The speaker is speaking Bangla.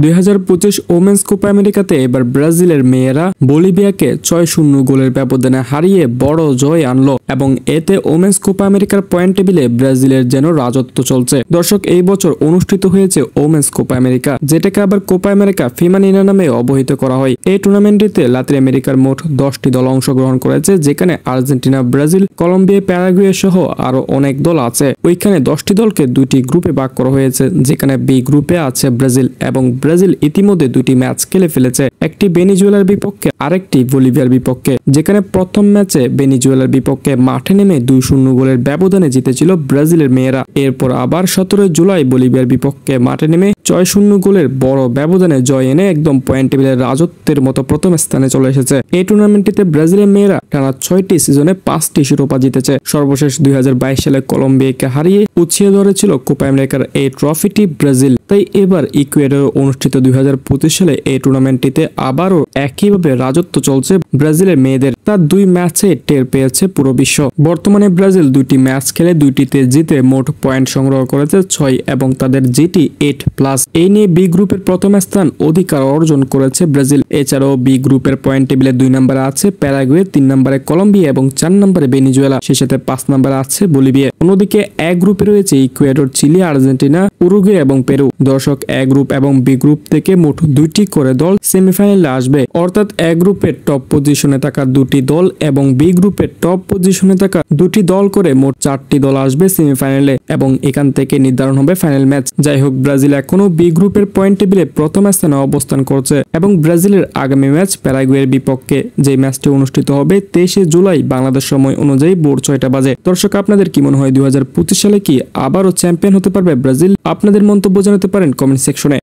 2025 ওমেন্স কোপা আমেরিকাতে এবার ব্রাজিলের মেয়েরা বলিভিয়াকে 6-0 গোলের ব্যবধানে হারিয়ে বড় জয় আনলো এবং এতে ওমেন্স কোপা আমেরিকার পয়েন্ট টেবিলে ব্রাজিলের যেন রাজত্ব চলছে। দর্শক, এই বছর অনুষ্ঠিত হয়েছে ওমেন্স কোপা আমেরিকা, যেটাকে আবার কোপা আমেরিকা ফিমানিনা নামে অবহিত করা হয়। এই টুর্নামেন্টটিতে লাতিন আমেরিকার মোট 10টি দল অংশগ্রহণ করেছে, যেখানে আর্জেন্টিনা, ব্রাজিল, কলম্বিয়া, প্যারাগুয়ে সহ আরো অনেক দল আছে। ওইখানে 10টি দলকে দুইটি গ্রুপে ভাগ করা হয়েছে, যেখানে বি গ্রুপে আছে ব্রাজিল এবং ব্রাজিল ইতিমধ্যে দুটি ম্যাচ খেলে ফেলেছে, একটি ভেনিজুয়েলার বিপক্ষে আরেকটি বলিভিয়ার বিপক্ষে, যেখানে প্রথম ম্যাচে ভেনিজুয়েলার বিপক্ষে মাঠে নেমে 2-0 গোলের ব্যবধানে জিতেছিল ব্রাজিলের মেয়েরা। এরপর আবার 17 জুলাই বলিভিয়ার বিপক্ষে মাঠে নেমে 6-0 গোলের বড় ব্যবধানে জয় এনে একদম পয়েন্ট টেবিলের রাজত্বের মতো প্রথম স্থানে চলে এসেছে। এই টুর্নামেন্টটিতে ব্রাজিলের মেয়েরা টানা 6টি সিজনে 5টি শিরোপা জিতেছে। সর্বশেষ 2022 সালে কলম্বিয়াকে হারিয়ে উছিয়ে ধরেছিল কোপা আমেরিকার এই ট্রফিটি ব্রাজিল। তাই এবার ইকুয়েডরে অনুষ্ঠিত 2025 সালে এই টুর্নামেন্টটিতে আবারও একইভাবে রাজত্ব চলছে ব্রাজিলের মেয়েদের। তার 2 ম্যাচে টের পেয়েছে পুরো বিশ্ব। বর্তমানে ব্রাজিল 2টি ম্যাচ খেলে 2টিতে জিতে মোট পয়েন্ট সংগ্রহ করেছে 6 এবং তাদের জিটি 8+। এই নিয়ে বি গ্রুপের প্রথম স্থান অধিকার অর্জন করেছে ব্রাজিল। এছাড়াও বি গ্রুপের পয়েন্ট টেবিলে 2 নম্বরে আছে প্যারাগুয়ে, 3 নম্বরে কলম্বিয়া এবং 4 নম্বরে ভেনিজুয়েলা, সেই সাথে 5 নম্বরে আছে বলিভিয়া। অন্যদিকে এ গ্রুপে রয়েছে ইকুয়েডর, চিলি, আর্জেন্টিনা, উরুগুয়ে এবং পেরু। দর্শক, এ গ্রুপ এবং বি গ্রুপ থেকে মোট 2টি করে দল সেমিফাইনালে আসবে, অর্থাৎ এ গ্রুপের টপ পজিশনে থাকা 2টি দল এবং বি গ্রুপের টপ পজিশনে থাকা 2টি দল করে মোট 4টি দল আসবে সেমিফাইনালে এবং এখান থেকে নির্ধারণ হবে ফাইনাল ম্যাচ। যাই হোক, ব্রাজিল এখনো বি গ্রুপের পয়েন্ট টেবিলে প্রথম স্থানে অবস্থান করছে এবং ব্রাজিলের আগামী ম্যাচ প্যারাগুয়ের বিপক্ষে, যে ম্যাচটি অনুষ্ঠিত হবে 23 জুলাই বাংলাদেশ সময় অনুযায়ী ভোর 6টা বাজে। দর্শক, আপনাদের কি মনে হয় 2025 সালে কি আবারও চ্যাম্পিয়ন হতে পারবে ব্রাজিল? আপনাদের মন্তব্য জানাতে পারেন কমেন্ট সেকশনে।